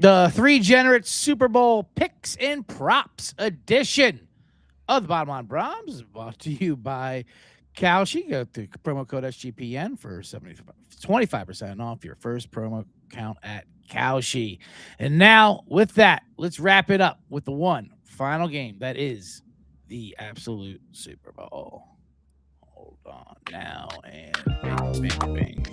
The Three Generate Super Bowl Picks and Props edition of the Bottom Line Brahms is brought to you by Kalshi. Go to promo code SGPN for 25% off your first promo account at Kalshi. And now, with that, let's wrap it up with the one final game that is the absolute Super Bowl. Hold on now, and bing, bing, bing.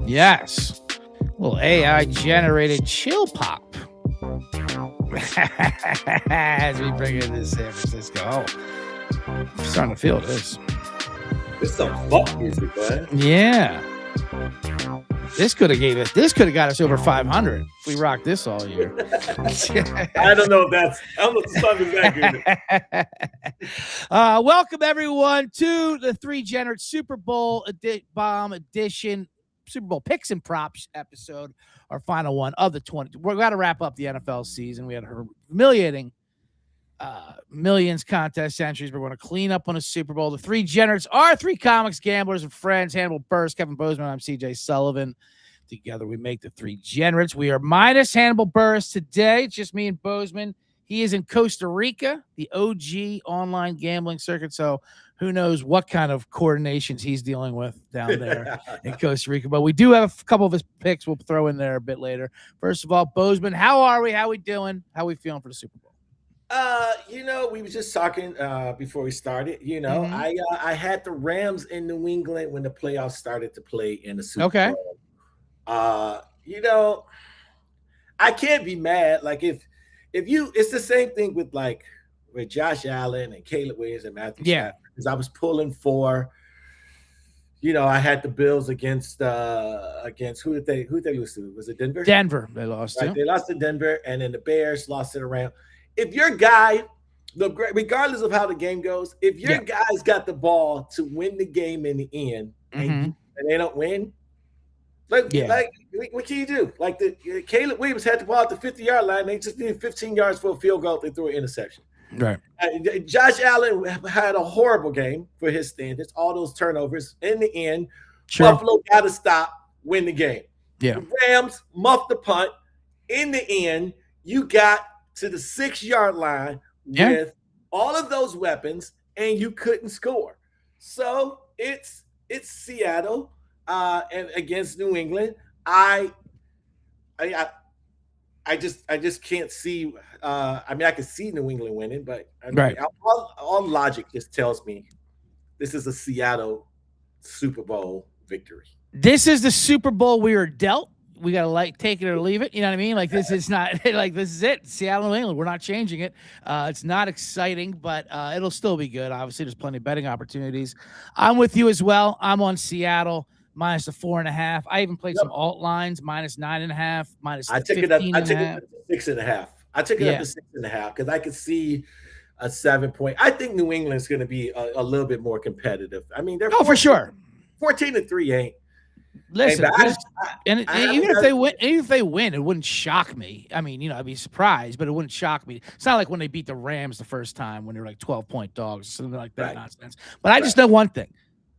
Yes. A little AI generated chill pop. As we bring in this San Francisco. Oh, I'm starting to feel this. This is some fuck music, man. Yeah. This could have got us over 500 if we rocked this all year. I don't know if the song is that good. Welcome everyone to the Three Generate Super Bowl Bomb Edition, Super Bowl Picks and Props episode, our final one of the 20. We're going to wrap up the NFL season. We had a humiliating millions contest centuries. We're going to clean up on a Super Bowl. The Three Generates are three comics, gamblers, and friends. Hannibal Buress, Kevin Bozeman. I'm CJ Sullivan. Together we make the Three Generates. We are minus Hannibal Buress today. It's just me and Bozeman. He is in Costa Rica, the OG online gambling circuit. So who knows what kind of coordinations he's dealing with down there in Costa Rica. But we do have a couple of his picks we'll throw in there a bit later. First of all, Bozeman, how are we? How we doing? How we feeling for the Super Bowl? We were just talking before we started. I had the Rams in New England when the playoffs started to play in the Super Bowl. I can't be mad. Like if it's the same thing with Josh Allen and Caleb Williams and Matthew Stafford, because I was pulling for. I had the Bills against who did they lose to? Was it Denver? Denver, they lost to. They lost to Denver, and then the Bears lost it around. If your guy, regardless of how the game goes, if your guy's got the ball to win the game in the end, and they don't win, what can you do? Like Caleb Williams had the ball at the 50-yard line. They just needed 15 yards for a field goal. They threw an interception. Right. Josh Allen had a horrible game for his standards. All those turnovers. In the end, Buffalo got to stop, win the game. Yeah. The Rams muffed the punt. In the end, you got to the 6-yard line with all of those weapons, and you couldn't score. So it's Seattle and against New England. I just can't see. I can see New England winning, but all logic just tells me this is a Seattle Super Bowl victory. This is the Super Bowl we are dealt. We got to take it or leave it. You know what I mean? Like this is not this is it. Seattle, New England. We're not changing it. It's not exciting, but it'll still be good. Obviously, there's plenty of betting opportunities. I'm with you as well. I'm on Seattle minus the 4.5. I even played some alt lines minus 9.5, minus. I took it up. I took it up to 6.5. I took it up to 6.5 because I could see a 7-point. I think New England's going to be a little bit more competitive. I mean, they're for sure. 14-3 ain't. Listen, even if they win, it wouldn't shock me. I mean, I'd be surprised, but it wouldn't shock me. It's not like when they beat the Rams the first time when they were like 12-point dogs, something like that nonsense. But I just know one thing: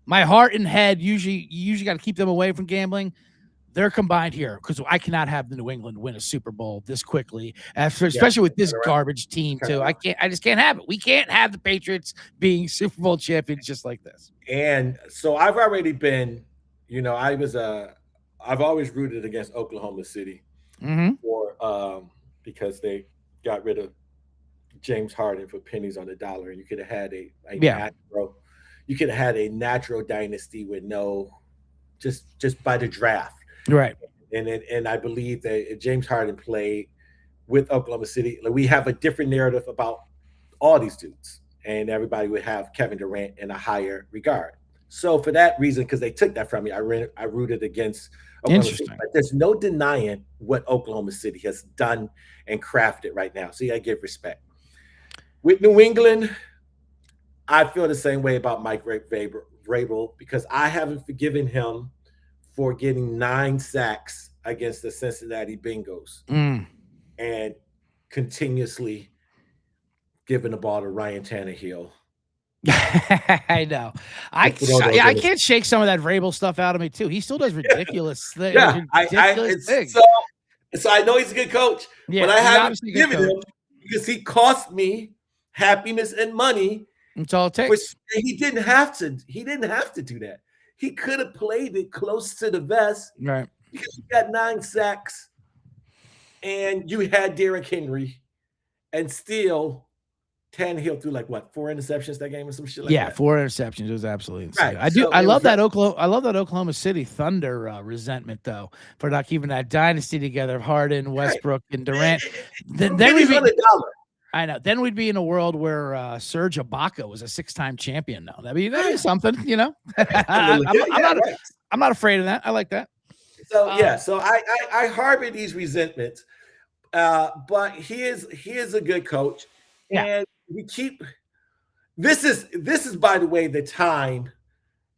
my heart and head you usually got to keep them away from gambling. They're combined here because I cannot have the New England win a Super Bowl this quickly, especially with this garbage team too. I just can't have it. We can't have the Patriots being Super Bowl champions just like this. And so I've already been. I've always rooted against Oklahoma City because they got rid of James Harden for pennies on the dollar, and you could have had a natural dynasty with just by the draft, right? And I believe that if James Harden played with Oklahoma City, we have a different narrative about all these dudes, and everybody would have Kevin Durant in a higher regard. So for that reason, because they took that from me, I rooted against Oklahoma City. But there's no denying what Oklahoma City has done and crafted right now. So you got to give respect. With New England, I feel the same way about Mike Vrabel because I haven't forgiven him for getting 9 sacks against the Cincinnati Bengals and continuously giving the ball to Ryan Tannehill. I know. I can't shake some of that Vrabel stuff out of me too. He still does ridiculous things. Yeah, Ridiculous things. So I know he's a good coach, Yeah, but I haven't obviously a good given him coach. because he cost me happiness and money. That's all it takes. He didn't have to. He didn't have to do that. He could have played it close to the vest, Right? Because you got 9 sacks, and you had Derrick Henry, and still Tannehill threw like what 4 interceptions that game or some shit like that. Yeah, 4 interceptions. It was absolutely insane. Right. I love that Oklahoma City Thunder resentment though for not keeping that dynasty together of Harden, Westbrook, and Durant. Then we'd be I know. Then we'd be in a world where Serge Ibaka was a 6-time champion. Now that'd be something, you know. I'm not afraid of that. I like that. So so I harbor these resentments, but he is a good coach, and we keep. This is by the way the time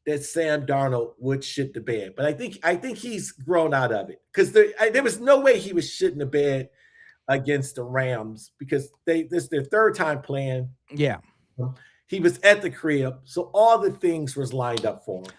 that Sam Darnold would shit the bed, but I think he's grown out of it because there was no way he was shitting the bed against the Rams because this is their 3rd time playing. Yeah, he was at the crib, so all the things was lined up for him.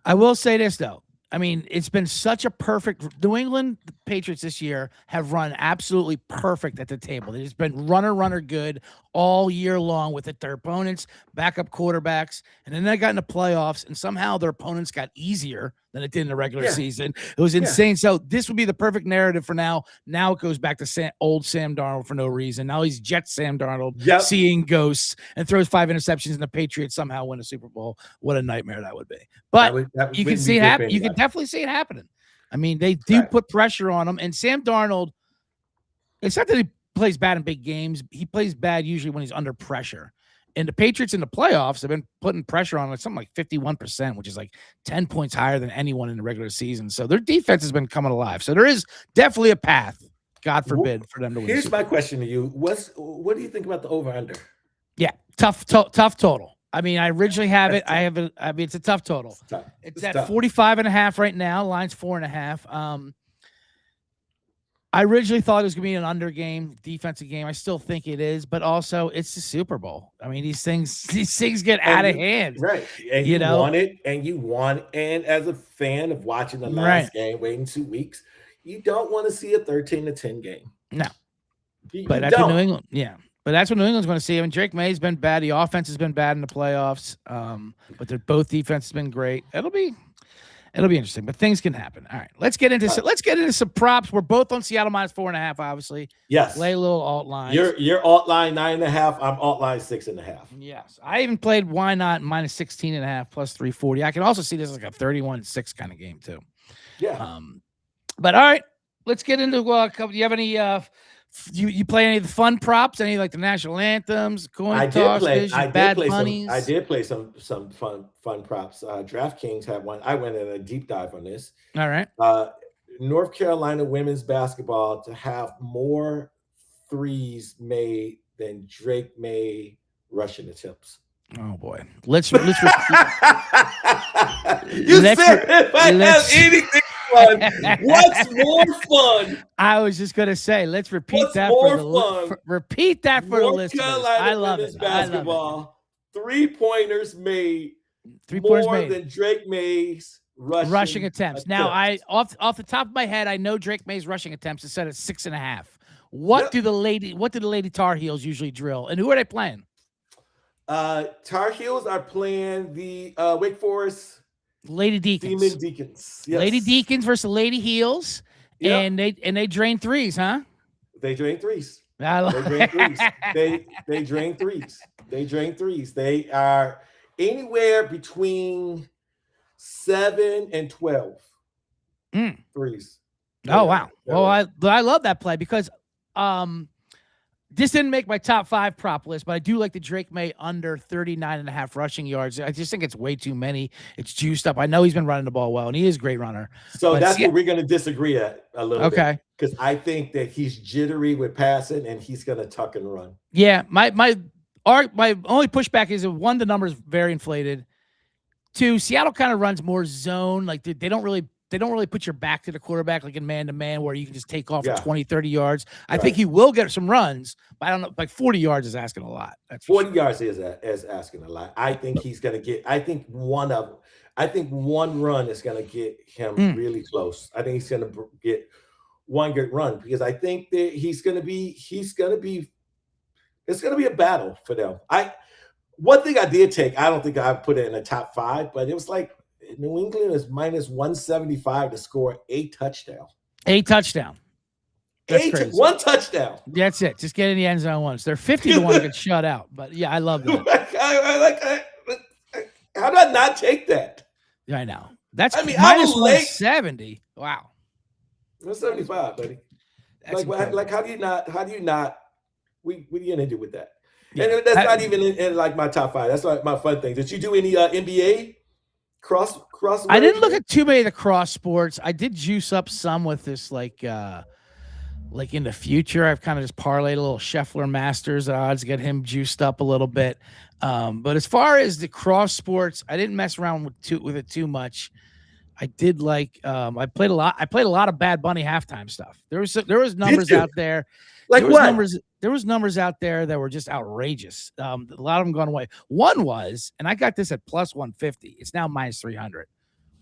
I will say this though. I mean, it's been such a perfect New England Patriots this year have run absolutely perfect at the table. They've been runner good all year long with their opponents, backup quarterbacks, and then they got in the playoffs, and somehow their opponents got easier than it did in the regular season. It was insane. So this would be the perfect narrative for now. Now it goes back to old Sam Darnold for no reason. Now he's Jet Sam Darnold, seeing ghosts, and throws 5 interceptions, and the Patriots somehow win a Super Bowl. What a nightmare that would be. But you can see it happen. You can definitely see it happening. I mean, they do put pressure on him, and Sam Darnold, it's not that he plays bad in big games. He plays bad usually when he's under pressure. And the Patriots in the playoffs have been putting pressure on something like 51%, which is like 10 points higher than anyone in the regular season. So their defense has been coming alive. So there is definitely a path, God forbid, for them to win. Here's my question to you. What do you think about the over-under? Yeah, tough total. I mean, I originally have it. I mean, it's a tough total. It's at 45.5 right now. Line's 4.5. I originally thought it was going to be an under game, defensive game. I still think it is, but also it's the Super Bowl. I mean, these things get out of hand. Right. And you want it, and as a fan of watching the last game, waiting 2 weeks, you don't want to see a 13-10 game. No. But that's what New England, But that's what New England's going to see. I mean, Drake May's been bad. The offense has been bad in the playoffs. But they're both defense has been great. It'll be interesting, but things can happen. All right, let's get into some props. We're both on Seattle minus 4.5, obviously. Yes. Lay a little alt line. You're alt line 9.5. I'm alt line 6.5. Yes. I even played why not minus 16.5 plus 340. I can also see this as like a 31-6 kind of game too. Yeah. But all right, let's get into a couple. Do you have any you play any of the fun props? Any like the national anthems, coin tosses, bad bunnies? I did play some fun props. DraftKings had one. I went in a deep dive on this. All right. North Carolina women's basketball to have more threes made than Drake May rushing attempts. Oh boy. Let's repeat. You said if I have anything fun, what's more fun? I was just gonna say, let's repeat that for the listeners. I love it. Basketball, 3-pointers made more than Drake May's rushing attempts. Now, I off the top of my head, I know Drake May's rushing attempts is set at 6.5. What do the Lady Tar Heels usually drill, and who are they playing? Tar Heels are playing the Wake Forest Lady Deacons. Demon Deacons. Yes. Lady Deacons versus Lady Heels, and they drain threes, huh? They drain threes. They drain threes. They drain threes. They drain threes. They are anywhere between 7 and 12 threes. Oh wow! Well, I love that play because this didn't make my top 5 prop list, but I do like the Drake May under 39.5 rushing yards. I just think it's way too many. It's juiced up. I know he's been running the ball well, and he is a great runner. So that's what we're going to disagree at a little bit. Okay. Because I think that he's jittery with passing, and he's going to tuck and run. Yeah, my only pushback is, 1, the number's very inflated. 2, Seattle kind of runs more zone. Like they don't really they don't really put your back to the quarterback like in man-to-man where you can just take off for Yeah. 20, 30 yards. I Right. think he will get some runs, but I don't know. Like 40 yards is asking a lot. That's for 40 sure. yards is asking a lot. I think he's going to get. I think one run is going to get him really close. I think he's going to get one good run because I think that it's going to be a battle for them. One thing I did take, I don't think I put it in the top 5, but it was like New England is minus 175 to score a touchdown. A touchdown. That's crazy. One touchdown. That's it. Just get in the end zone once. They're 50 to 1 to get shut out. But yeah, I love that. How did I not take that? I know. That's minus 170. Wow. 175, buddy. Like how do you not what are you gonna do with that? Yeah. And that's not even in like my top 5. That's like my fun thing. Did you do any NBA cross? I didn't look at too many of the cross sports. I did juice up some with this like in the future. I've kind of just parlayed a little Scheffler Masters odds to get him juiced up a little bit. But as far as the cross sports, I didn't mess around with it too much. I did like I played a lot of Bad Bunny halftime stuff. There was numbers out there. Like what? There was numbers out there that were just outrageous. A lot of them gone away. One was, and I got this at plus 150. It's now minus 300.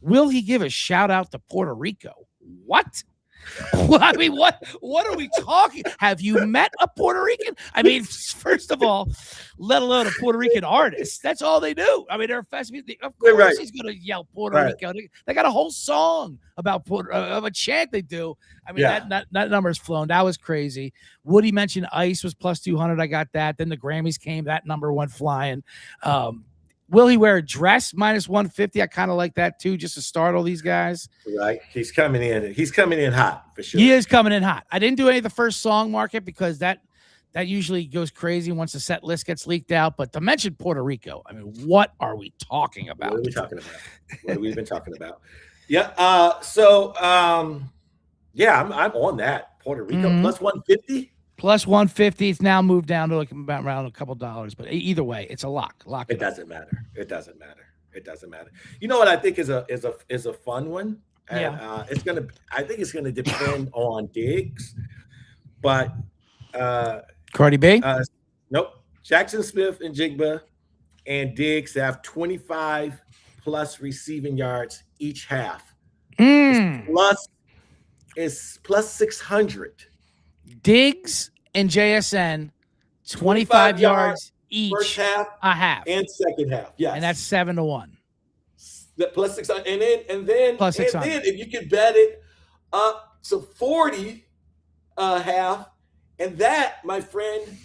Will he give a shout out to Puerto Rico? What? I mean, what are we talking? Have you met a Puerto Rican? I mean, first of all, let alone a Puerto Rican artist. That's all they do. I mean, they're fast. Of course, he's going to yell Puerto Rico. They got a whole song about of a chant they do. I mean, that number's flown. That was crazy. Woody mentioned Ice was plus 200. I got that. Then the Grammys came. That number went flying. Will he wear a dress? Minus 150. I kind of like that too, just to startle these guys. Right. He's coming in hot for sure. He is coming in hot. I didn't do any of the first song market because that usually goes crazy once the set list gets leaked out. But to mention Puerto Rico, I mean, what are we talking about? What are we talking about? What have we been talking about? Yeah. I'm on that. Puerto Rico plus 150. Plus 150. It's now moved down to like about around a couple dollars, but either way, it's a lock. It doesn't matter. You know what I think is a fun one? And, I think it's gonna depend on Diggs, but Cardi B? Nope. Jackson Smith and Jigba and Diggs have 25 plus receiving yards each half. It's plus 600. Diggs and JSN, 25 yards each, first half, a half, and second half. Yes, and that's 7-1. Plus 600, and then plus 600. And then if you can bet it up to 40 half, and that, my friend,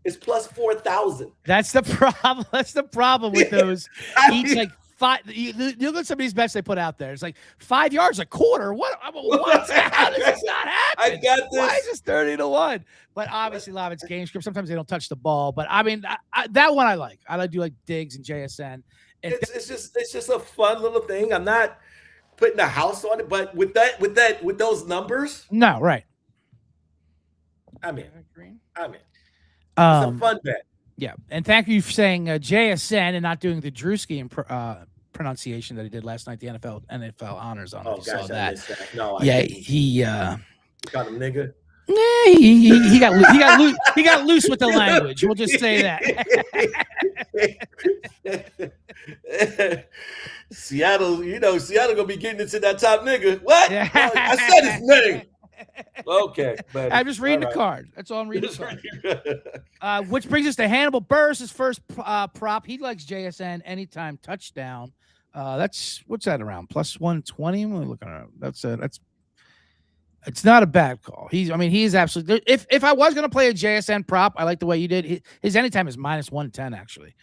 is plus 4,000. That's the problem. That's the problem with those. Each like 5. You look at some of these bets they put out there. It's like 5 yards a quarter. What? How does this not happen? I got this. Why is this 30-1? But obviously, a lot of it's game script. Sometimes they don't touch the ball. But I mean, that one I like. I do like Diggs and JSN. It's just a fun little thing. I'm not putting a house on it, but with those numbers, no, right. I'm in. It's a fun bet. Yeah, and thank you for saying JSN and not doing the Drewski pronunciation that he did last night. The NFL honors on. Saw that. No, he got him nigga. Yeah, he got loose with the language. We'll just say that. Seattle gonna be getting into that top nigga. What? I said his name. Okay, buddy. I'm just reading the card. That's all I'm reading. The card. Which brings us to Hannibal Burris, his first prop. He likes JSN anytime touchdown. What's that around? Plus 120. I'm looking at it's not a bad call. He is absolutely. If I was going to play a JSN prop, I like the way you did. His anytime is minus 110 actually.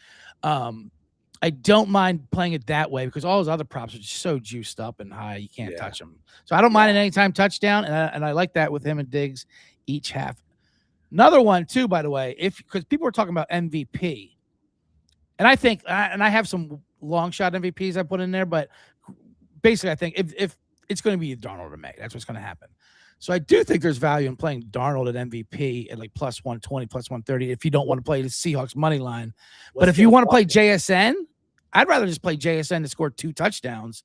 I don't mind playing it that way because all his other props are just so juiced up and high you can't touch them. So I don't mind an anytime touchdown, and I like that with him and Diggs each half. Another one too, by the way, because people were talking about MVP, and I think and I have some long shot MVPs I put in there, but basically I think if it's going to be Darnold or May, that's what's going to happen. So I do think there's value in playing Darnold at MVP at like plus 120, plus 130 if you don't want to play the Seahawks money line. But if you want to play JSN, I'd rather just play JSN to score 2 touchdowns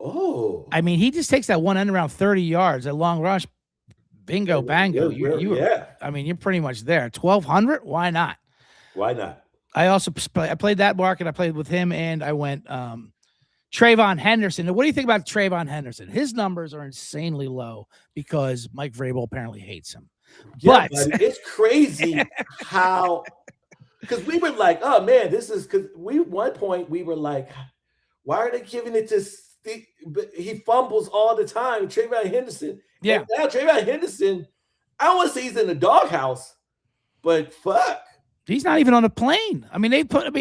Oh, I mean, he just takes that one end around 30 yards, a long rush. Bingo, bango. Yeah. I mean, you're pretty much there. 1,200? Why not? Why not? I also I played that market. I played with him, and I went Trayvon Henderson. Now, what do you think about Trayvon Henderson? His numbers are insanely low because Mike Vrabel apparently hates him. Yeah, But buddy, it's crazy how, because we were like, oh man, this is because one point we were like, why are they giving it to Steve? But he fumbles all the time, Trayvon Henderson. Yeah. And now Trayvon Henderson, I don't want to say he's in the doghouse, but fuck. He's not even on a plane. I mean,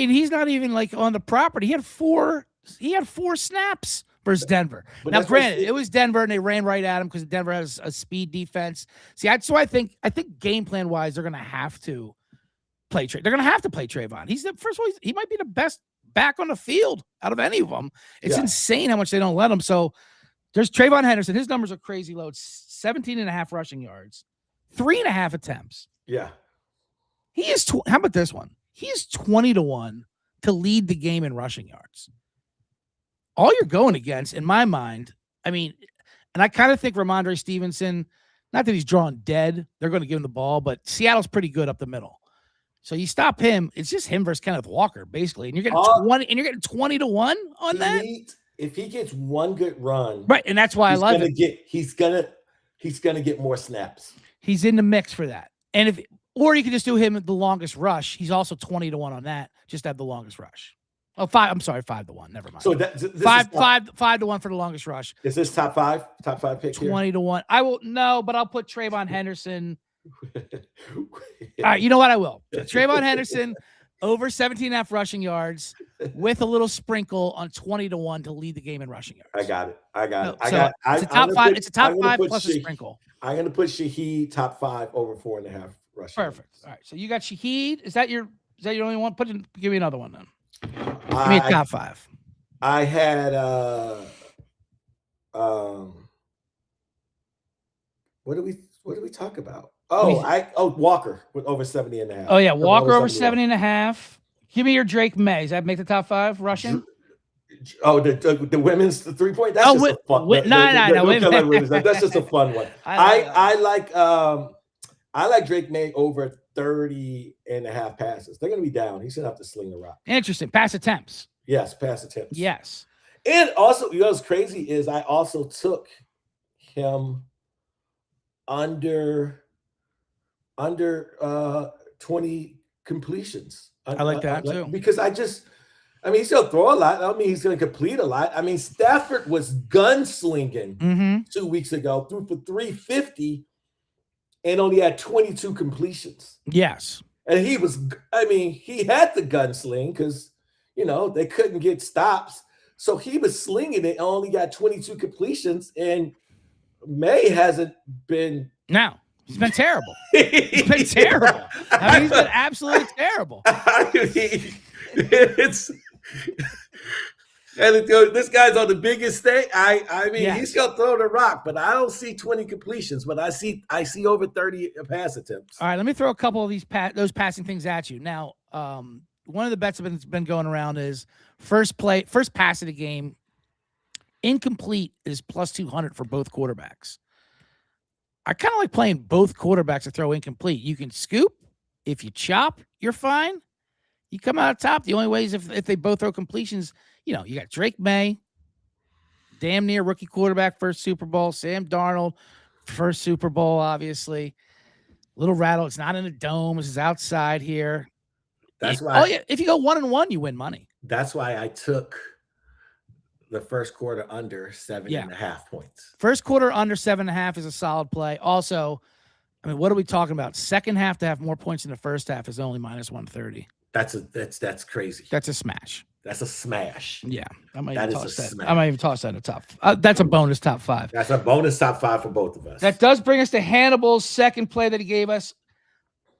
he's not even like on the property. He had four snaps versus Denver. But Now, that's what granted, it was Denver and they ran right at him because Denver has a speed defense. See, I think game plan wise, they're gonna have to play They're gonna have to play Trayvon. He's first of all, he might be the best back on the field out of any of them. It's insane how much they don't let him. So there's Trayvon Henderson. His numbers are crazy low. It's 17.5 rushing yards, 3.5 attempts. Yeah. He is. How about this one? He is 20-1 to lead the game in rushing yards. All you're going against, in my mind, I mean, and I kind of think Ramondre Stevenson, not that he's drawn dead, they're going to give him the ball, but Seattle's pretty good up the middle. So you stop him, it's just him versus Kenneth Walker, basically. And you're getting 20-1 on that. If he gets one good run, right, and that's why I love it. He's gonna get more snaps. He's in the mix for that. And or you can just do him the longest rush. He's also 20-1 on that. Just have the longest rush. Oh, 5-1. Never mind. So five to 1 for the longest rush. Is this top five pick? 20-1. I will no, but I'll put Trayvon Henderson. All right, you know what? I will. Trayvon Henderson over 17.5 rushing yards with a little sprinkle on 20-1 to lead the game in rushing yards. I got it. It's a top five. It's a top five plus a sprinkle. I'm going to put Shaheed top 5 over 4.5 rushing. Perfect. All right. So you got Shaheed. Is that your only one? Give me another one then. Give me a top 5. I had what did we talk about? Walker with over 70.5. Oh yeah, Walker over 70.5. Give me your Drake May. Does that make the top 5 rushing? Oh, the women's 3-point. That's just a fun. No. That's just a fun one. I like Drake May over 30.5 passes. They're going to be down. He's going to have to sling the rock. Interesting. Pass attempts. Yes, pass attempts. Yes. And also, what's crazy is I also took him under 20 completions. I like that too. Because he's going to throw a lot. I mean, he's going to complete a lot. I mean, Stafford was gunslinging 2 weeks ago, threw for 350 and only had 22 completions. Yes. And he had the gunsling because, they couldn't get stops. So he was slinging it and only got 22 completions. And May hasn't been. No, he's been terrible. He's been terrible. He's been absolutely terrible. This guy's on the biggest stage. He's gonna throw the rock, but I don't see 20 completions. But I see over 30 pass attempts. All right, let me throw a couple of those passing things at you. Now, one of the bets that's been going around is first pass of the game, incomplete is plus 200 for both quarterbacks. I kind of like playing both quarterbacks to throw incomplete. You can scoop. If you chop, you're fine. You come out top. The only way is if they both throw completions. You got Drake May, damn near rookie quarterback, first Super Bowl. Sam Darnold, first Super Bowl, obviously. Little rattle. It's not in a dome. This is outside here. That's why. If you go 1-1, you win money. That's why I took the first quarter under 7.5 points. First quarter under 7.5 is a solid play. Also, what are we talking about? Second half to have more points in the first half is only minus 130. That's crazy. That's a smash. That's a smash. Yeah, I might that even is a toss that. smash. I might even toss that a top. That's a bonus top 5. That's a bonus top 5 for both of us. That does bring us to Hannibal's second play that he gave us.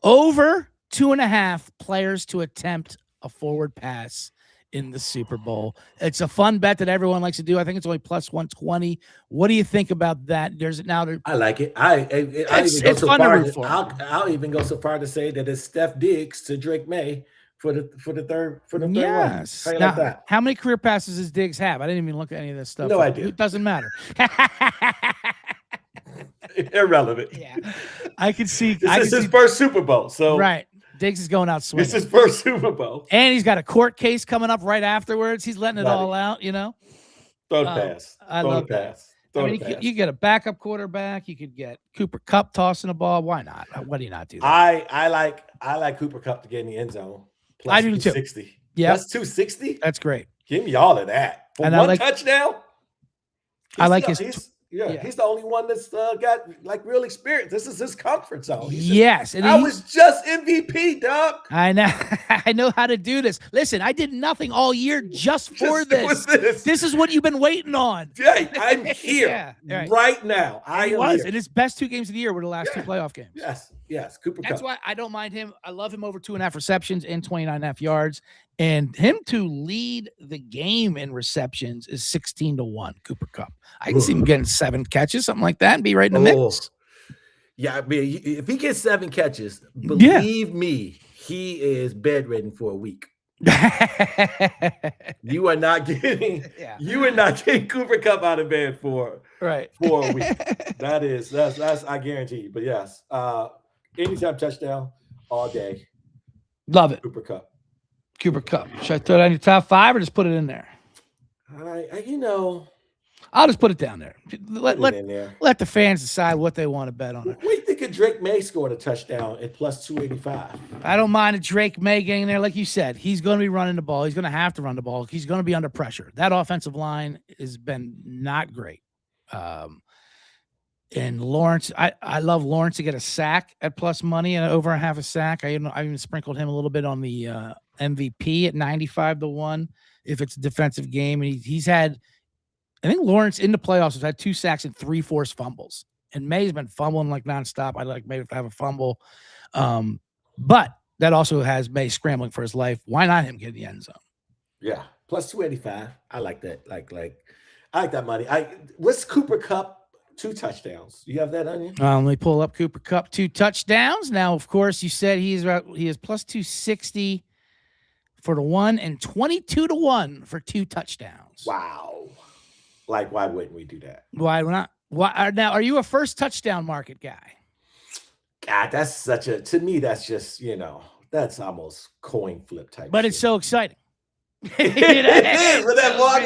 Over 2.5 players to attempt a forward pass in the Super Bowl. It's a fun bet that everyone likes to do. I think it's only plus 120. What do you think about that? I like it. I'll even go so far to say that it's Steph Diggs to Drake May for the third one. How Yes. you like Now, that? how many career passes does Diggs have? I didn't even look at any of this stuff. No idea. It doesn't matter. Irrelevant. Yeah, I can see. This is his first Super Bowl, so right. Diggs is going out swinging. It's his first Super Bowl, and he's got a court case coming up right afterwards. He's letting it Buddy. all out. Throw the pass. I Throw love the that. pass. Throw I mean, the pass. you get a backup quarterback. You could get Cooper Kupp tossing the ball. Why not? Why do you not do that? I like Cooper Kupp to get in the end zone. Plus I do too. 260. Yeah, plus 260. That's great. Give me all of that for and one touchdown. I like his. He's the only one that's got like real experience. This is his comfort zone. And I was just MVP, dog. I know. I know how to do this. Listen, I did nothing all year just for this. This is what you've been waiting on. Yeah, I'm here right now. I was. And his best 2 games of the year were the last 2 playoff games. Yes. Cooper Kupp. That's why I don't mind him. I love him over 2.5 receptions and 29.5 yards. And him to lead the game in receptions is 16-1. Cooper Kupp. I can see him getting 7 catches, something like that, and be right in the mix. Yeah, I mean, if he gets 7 catches, believe me, he is bedridden for a week. You are not getting Cooper Kupp out of bed for a week. That's I guarantee you. But yes, anytime touchdown all day. Love it. Cooper Kupp. Should I throw it on your top 5 or just put it in there? I'll just put it down there. Let the fans decide what they want to bet on it. What do you think of Drake May scoring a touchdown at plus 285? I don't mind a Drake May getting there. Like you said, he's going to be running the ball. He's going to have to run the ball. He's going to be under pressure. That offensive line has been not great. And Lawrence, I love Lawrence to get a sack at plus money and over a half a sack. I even sprinkled him a little bit on the MVP at 95-1 if it's a defensive game. And he's had, I think Lawrence in the playoffs has had 2 sacks and 3 forced fumbles. And May's been fumbling like nonstop. I like May to have a fumble. But that also has May scrambling for his life. Why not him get in the end zone? Yeah. Plus 285. I like that. I like that money. What's Cooper Kupp? 2 touchdowns. You have that on you? Let me pull up Cooper Kupp 2 touchdowns. Now, of course, you said he is plus 260 for the 1 and 22-1 for 2 touchdowns. Wow. Like, why wouldn't we do that? Why not? Why now? Are you a first touchdown market guy? God, that's to me, that's just, that's almost coin flip type. But shit. It's so exciting. It is with that walk.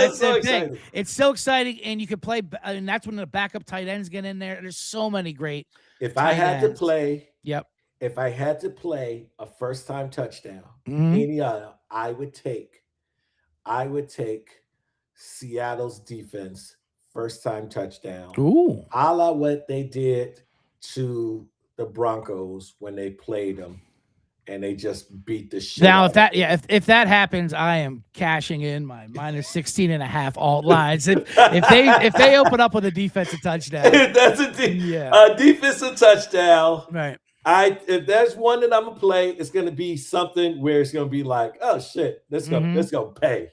It's so exciting. It's so exciting, and you can play. And that's when the backup tight ends get in there. There's so many great. If I had to play, if I had to play a first time touchdown, any other, I would take Seattle's defense first time touchdown. Ooh, a la what they did to the Broncos when they played them. And they just beat the shit. Now, if that happens, I am cashing in my minus 16.5 alt lines. If they open up with a defensive touchdown, that's a defensive touchdown. Right. If there's one that I'm gonna play, it's gonna be something where it's gonna be like, oh shit, this gonna pay.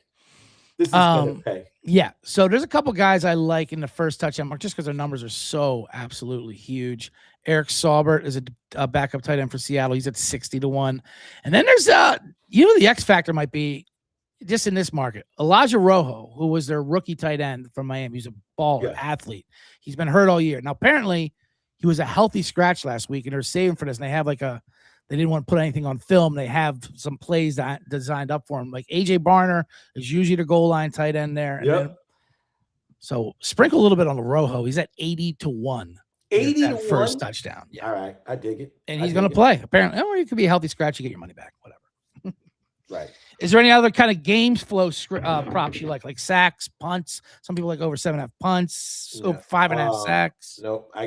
This is gonna pay. Yeah. So there's a couple guys I like in the first touchdown mark just because their numbers are so absolutely huge. Eric Saubert is a backup tight end for Seattle. He's at 60-1. And then there's the X factor might be just in this market. Elijah Rojo, who was their rookie tight end from Miami. He's a baller athlete. He's been hurt all year. Now, apparently, he was a healthy scratch last week, and they're saving for this. And they have they didn't want to put anything on film. They have some plays that designed up for him. Like AJ Barner is usually the goal line tight end there. Yep. So sprinkle a little bit on the Rojo. He's at 80-1. 80-1 first touchdown. Yeah. All right, I dig it. And he's going to play apparently. Or he could be a healthy scratch. You get your money back. Whatever. Right. Is there any other kind of games flow props you like sacks, punts? Some people like over 7.5 punts, 5.5 sacks. No, I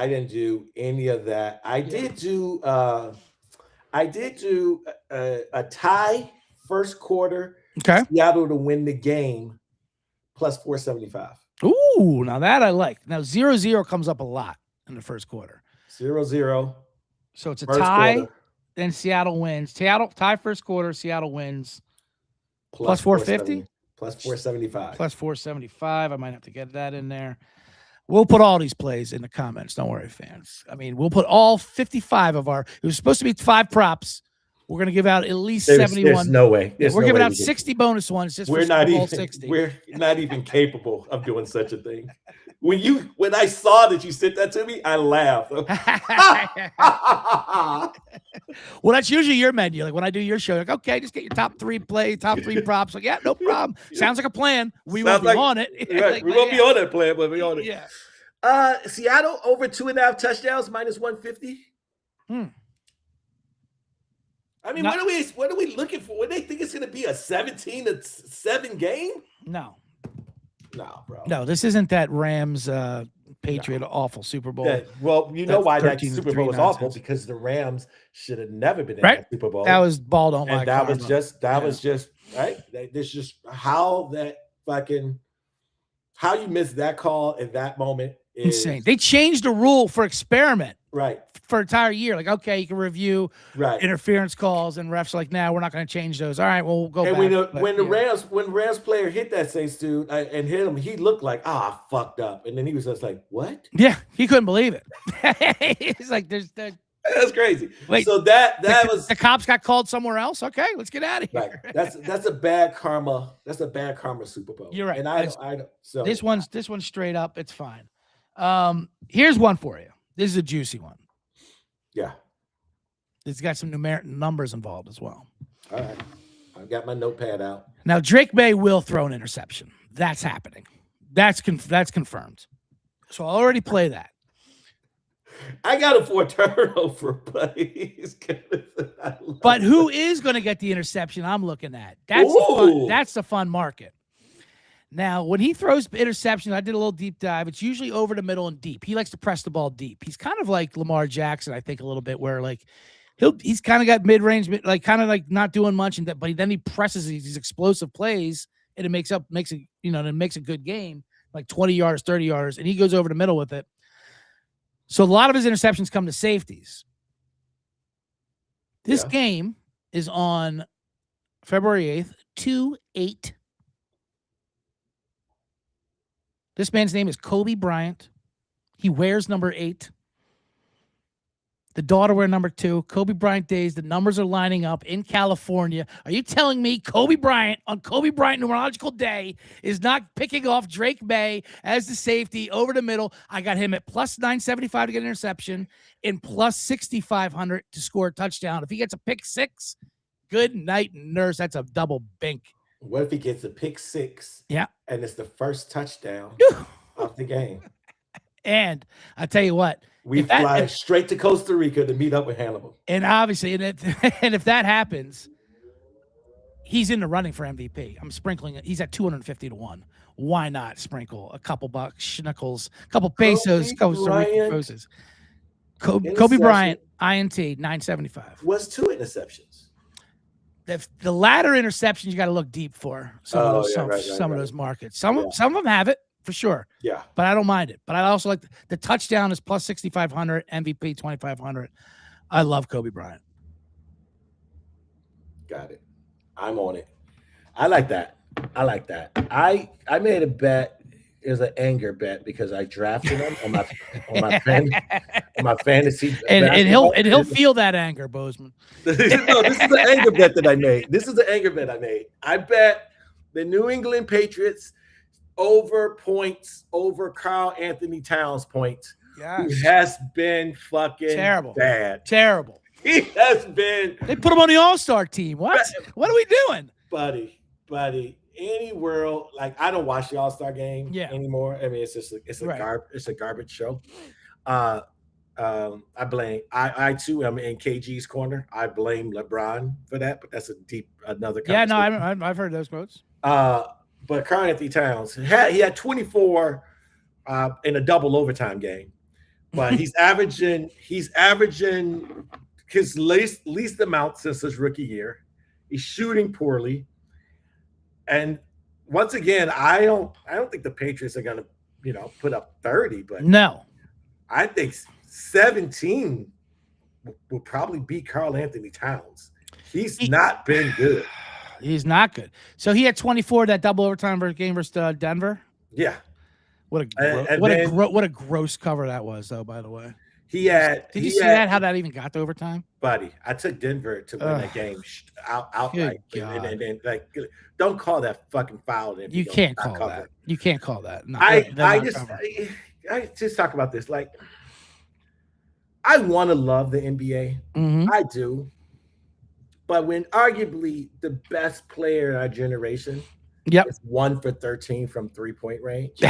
didn't do any of that. I did do a tie first quarter. Okay. Seattle to win the game plus 475. Ooh, now that I like. Now 0-0 comes up a lot in the first quarter. 0-0. So it's a tie. Then Seattle wins. Seattle tie first quarter. Seattle wins. Plus 450. Plus 475. Plus 475. I might have to get that in there. We'll put all these plays in the comments. Don't worry, fans. I mean, we'll put all 55 of our. It was supposed to be 5 props. We're going to give out at least There's 71. no way. Yeah, There's we're no giving way out we can- 60 bonus ones just for We're Super not Bowl even 60. we're not even capable of doing such a thing. When I saw that you sent that to me, I laughed. Well, that's usually your menu. Like when I do your show, like, okay, just get your top 3 play, top 3 props. Like, yeah, no problem. Sounds like a plan. We won't Sounds be like- on it. Right. Like, We but won't be yeah. on that plan, but we on it. Yeah. Seattle over 2.5 touchdowns minus 150. I mean, Not- what are we looking for? What do they think it's going to be, a 17-7 game? No, bro. no, this isn't that Rams Patriot awful Super Bowl. Well, you know why that 13-3 Super Bowl was awful, nonsense. because the Rams should have never been in Right? that Super Bowl. That was ball don't and like that karma. was just right. This just how that fucking how you missed that call in that moment is insane. They changed the rule for experiment right. for an entire year. Like, okay, you can review Right. interference calls, and refs are like, nah, we're not going to change those. All right, well, we'll go And back. when the Rams player hit that Saints dude and hit him, he looked like, fucked up. And then he was just like, what? Yeah, he couldn't believe it. He's like, That's crazy. Wait, so that was the cops got called somewhere else. Okay, let's get out of here. right. That's a bad karma. That's a bad karma Super Bowl. You're right. And I don't. So This one's straight up. It's fine. Here's one for you. This is a juicy one. yeah. It's got some numeric numbers involved as well. All right. I've got my notepad out. Now, Drake May will throw an interception. That's happening. That's confirmed. So I'll already play that. I got him for a turnover, but he's But who is going to get the interception I'm looking at? That's the fun market. Now, when he throws interceptions, I did a little deep dive. It's usually over the middle and deep. He likes to press the ball deep. He's kind of like Lamar Jackson, I think, a little bit, where like he's kind of got mid-range, like kind of like not doing much, but then he presses these explosive plays, and it makes a good game, like 20 yards, 30 yards, and he goes over the middle with it. So a lot of his interceptions come to safeties. This game is on February 8th, 2-8. This man's name is Kobe Bryant. He wears number 8. The daughter wears number 2. Kobe Bryant days. The numbers are lining up in California. Are you telling me Kobe Bryant on Kobe Bryant numerological day is not picking off Drake May as the safety over the middle? I got him at plus 975 to get an interception and plus 6,500 to score a touchdown. If he gets a pick 6, good night, nurse. That's a double bink. What if he gets a pick 6? Yeah. And it's the first touchdown of the game. And I tell you what, we fly straight to Costa Rica to meet up with Hannibal. And obviously, and if that happens, he's in the running for MVP. I'm sprinkling it. He's at 250 to 1. Why not sprinkle a couple bucks, schnickels, a couple pesos, Costa Rican pesos? Kobe Bryant, INT, 975. Was 2 interceptions. The latter interceptions you got to look deep for some of those markets. Some of them have it for sure. Yeah, but I don't mind it. But I also like the touchdown is plus 6,500, MVP 2,500. I love Kobe Bryant. Got it. I'm on it. I like that. I made a bet. It was an anger bet because I drafted him on my fantasy. And he'll feel that anger, Bozeman. This is the anger bet that I made. I bet the New England Patriots over points over Karl Anthony Towns points. Yeah, who has been fucking bad. Terrible. He has been. They put him on the All-Star team. What are we doing, buddy? Any world, like I don't watch the All-Star game anymore. I mean, it's a garbage show. I blame I too am in KG's corner. I blame LeBron for that, but that's another conversation. Yeah, no, I've heard those quotes. But Karl Anthony Towns he had 24 in a double overtime game, but he's averaging his least amount since his rookie year. He's shooting poorly. And once again, I don't think the Patriots are going to, put up 30, but no, I think 17 will probably beat Karl Anthony Towns. He's not been good. He's not good. So he had 24 that double overtime game versus Denver. Yeah. What a gross cover that was, though. By the way. He had. Did you He see had. that? How that even got to overtime? Buddy, I took Denver to win that game outright, Good God. and then like, don't call that fucking foul if you You don't can't not call cover that. it. You can't call that. No, I they're I not just covering. I just talk about this. Like, I want to love the NBA, Mm-hmm. I do, but when arguably the best player in our generation Yep. is 1 for 13 from 3-point range,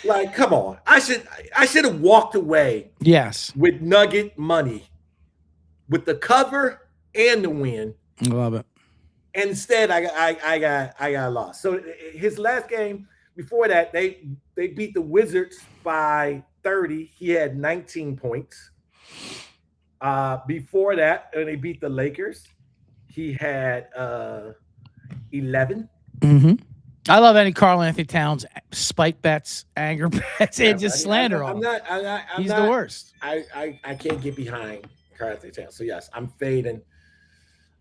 like, come on, I should have walked away Yes. with Nugget money, with the cover and the win. I love it. And instead, I got lost. So his last game before that, they beat the Wizards by 30. He had 19 points. Before that, when they beat the Lakers, he had 11. Mm-hmm. I love any Karl Anthony Towns spike bets, anger bets, and just slander on him. He's the worst. I can't get behind Karl Anthony Towns. So yes, I'm fading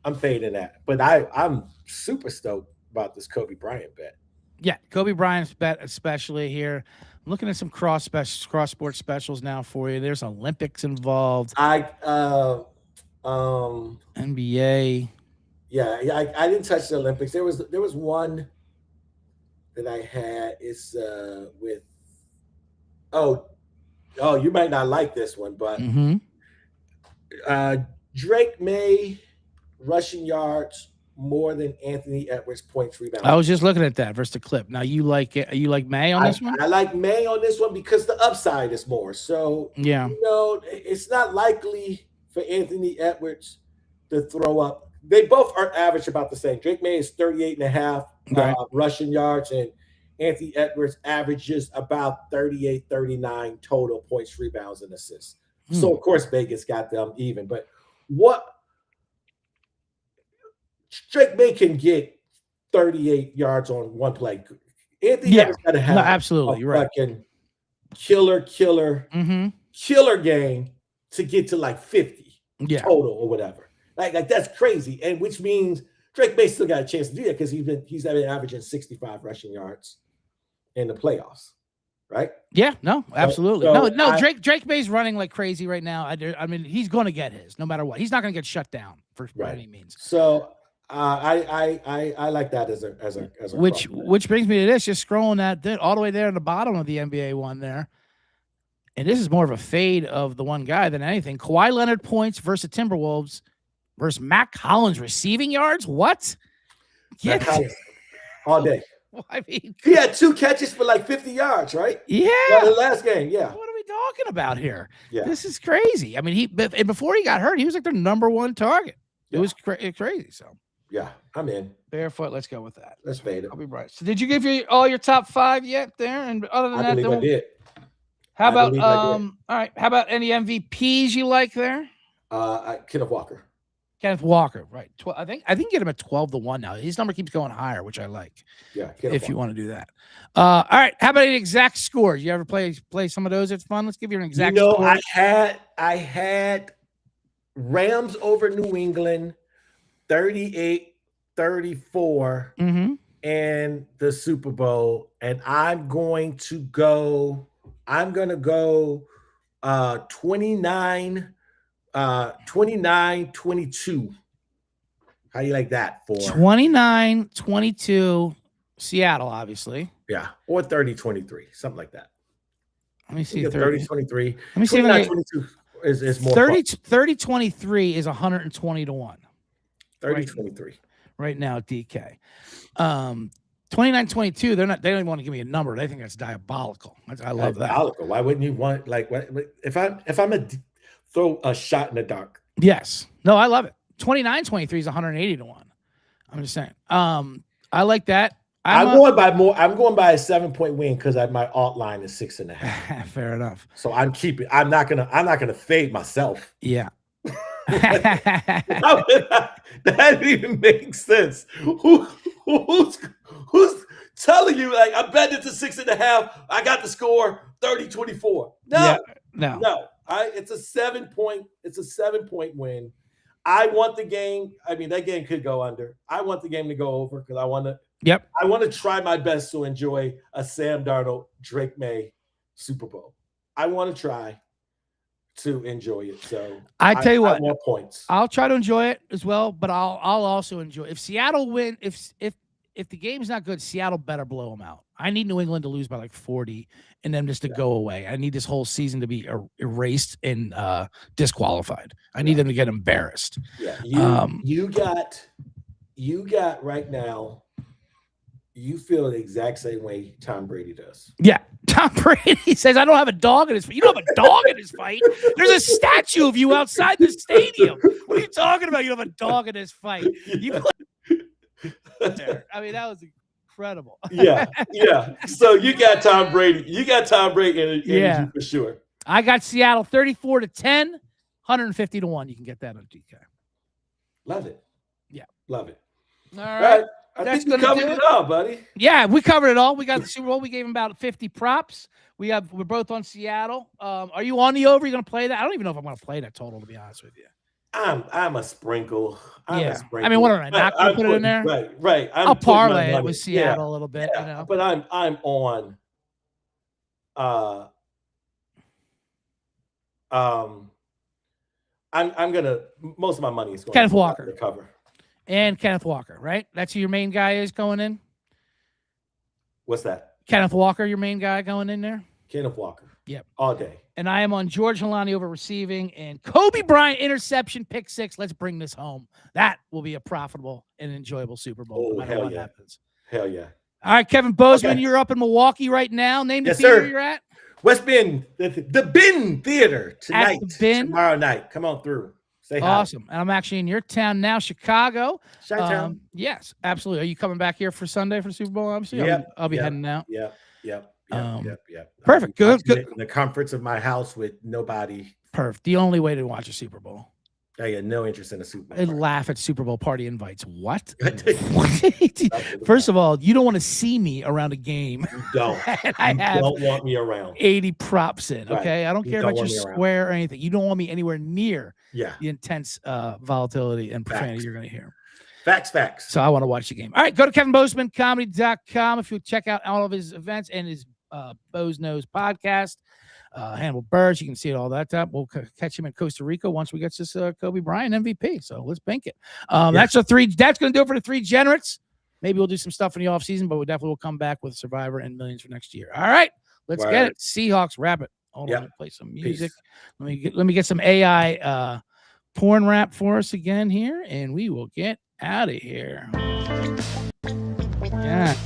that. But I'm super stoked about this Kobe Bryant bet. Yeah, Kobe Bryant's bet, especially here. I'm looking at some cross sport specials now for you. There's Olympics involved. NBA. Yeah, I didn't touch the Olympics. There was one that I had. It's with you might not like this one, but Drake May rushing yards more than Anthony Edwards points rebounds. I was just looking at that versus the clip. Now you like it? You like May on this one? I like May on this one because the upside is more. So yeah, it's not likely for Anthony Edwards to throw up. They both are average about the same. Drake May is 38 and a half rushing yards, and Anthony Edwards averages about 38, 39 total points, rebounds, and assists. So, of course, Vegas got them even. But what Drake May can get 38 yards on one play. Anthony Edwards got to have absolutely right. Fucking killer game to get to like 50 total or whatever. Like that's crazy. And which means Drake May still got a chance to do that because he's been averaging 65 rushing yards in the playoffs. Right? Yeah, no, absolutely. Drake May's running like crazy right now. I mean, he's going to get his no matter what. He's not going to get shut down by any means. So I like that as a which brings me to this. Just scrolling that all the way there at the bottom of the NBA one there, and this is more of a fade of the one guy than anything. Kawhi Leonard points versus the Timberwolves versus Matt Collins receiving yards. What? Matt Collins all day. I mean, he had 2 catches for like 50 yards, right? Yeah. The last game, yeah. What are we talking about here? Yeah. This is crazy. I mean, and before he got hurt, he was like their number one target. It was crazy. So yeah, I'm in. Barefoot. Let's go with that. Let's fade it. I'll be right. So did you give all your top 5 yet there? And other than I believe I did. How about all right? How about any MVPs you like there? Kenneth Walker. Kenneth Walker, right? I think get him at 12-1 now. His number keeps going higher, which I like. Yeah, if you want to do that. All right. How about an exact score? You ever play some of those? It's fun. Let's give you an exact score. I had Rams over New England 38-34 in the Super Bowl, and I'm going to go 29-22. How do you like that for 29-22 Seattle, obviously? Yeah, or 30-23, something like that. Let me see. 30-23. Let me see. 29-22 is more 30-23 is 120-1. 30-23 right now, DK. 29-22. They don't even want to give me a number. They think that's diabolical. I love that. Diabolical. Why wouldn't you want if I'm a throw a shot in the dark? Yes. No, I love it. 29-23 is 180-1. I'm just saying. I like that. I'm going by more. I'm going by a 7-point win because my alt line is 6.5. Fair enough. So I'm not gonna fade myself. Yeah. That didn't even make sense. Who's telling you like I bet it to 6.5? I got the score 30-24. No. It's a 7-point. It's a 7-point win. I want the game. I mean, that game could go under. I want the game to go over because I want to. Yep. I want to try my best to enjoy a Sam Darnold, Drake May Super Bowl. I want to try to enjoy it. So I tell you I what, want points. I'll try to enjoy it as well, but I'll also enjoy if Seattle win. If the game's not good, Seattle better blow them out. I need New England to lose by like 40 and then just to go away. I need this whole season to be erased and disqualified. I need them to get embarrassed. Yeah, you got right now. You feel the exact same way Tom Brady does. Yeah. Tom Brady says, I don't have a dog in his fight. You don't have a dog in his fight. There's a statue of you outside the stadium. What are you talking about? You don't have a dog in his fight. You there. I mean, that was incredible. Yeah. So you got Tom Brady. You got Tom Brady energy for sure. I got Seattle 34-10, 150 to 1. You can get that on DK. Love it. Yeah. Love it. All right. I think we covered it all, buddy. Yeah, we covered it all. We got the Super Bowl. We gave him about 50 props. We're both on Seattle. Are you on the over? You going to play that? I don't even know if I'm going to play that total, to be honest with you. I'm a sprinkle. A sprinkle. I mean, what am I not going to put it in there? Right. I'll parlay it with Seattle a little bit. Yeah, you know? But I'm on. I'm gonna. Most of my money is going Kenneth Walker to cover. And Kenneth Walker, right? That's who your main guy is going in. What's that? Kenneth Walker, your main guy going in there. Kenneth Walker. Yep. All day. And I am on George Hilani over receiving and Kobe Bryant interception pick 6. Let's bring this home. That will be a profitable and enjoyable Super Bowl. Oh, no matter what happens. Hell yeah. All right, Kevin Bozeman, you're up in Milwaukee right now. Name the theater you're at. West Bend, the Bin Theater tonight. At the Bin. Tomorrow night. Come on through. Say hi. Awesome. And I'm actually in your town now, Chicago. Chi-town. Yes, absolutely. Are you coming back here for Sunday for the Super Bowl? Obviously, I'll be heading out. Yep. Perfect. Good. In the comforts of my house with nobody. Perfect. The only way to watch a Super Bowl. I had no interest in a Super Bowl. I laugh at Super Bowl party invites. What? First of all, you don't want to see me around a game. You don't. Don't want me around. 80 props in. Okay. Right. I don't care about your square or anything. You don't want me anywhere near the intense volatility and profanity you're going to hear. Facts. So I want to watch the game. All right. Go to KevinBozemanComedy.com if you check out all of his events and his Boze Knows podcast. Hannibal Buress, you can see it all that time. We'll catch him in Costa Rica once we get this Kobe Bryant MVP. So let's bank it. That's going to do it for the three generates. Maybe we'll do some stuff in the offseason, but we definitely will come back with Survivor and millions for next year. All right, let's get it. Seahawks, wrap it. Hold on, play some music. Peace. Let me get some AI porn rap for us again here, and we will get out of here. Yeah.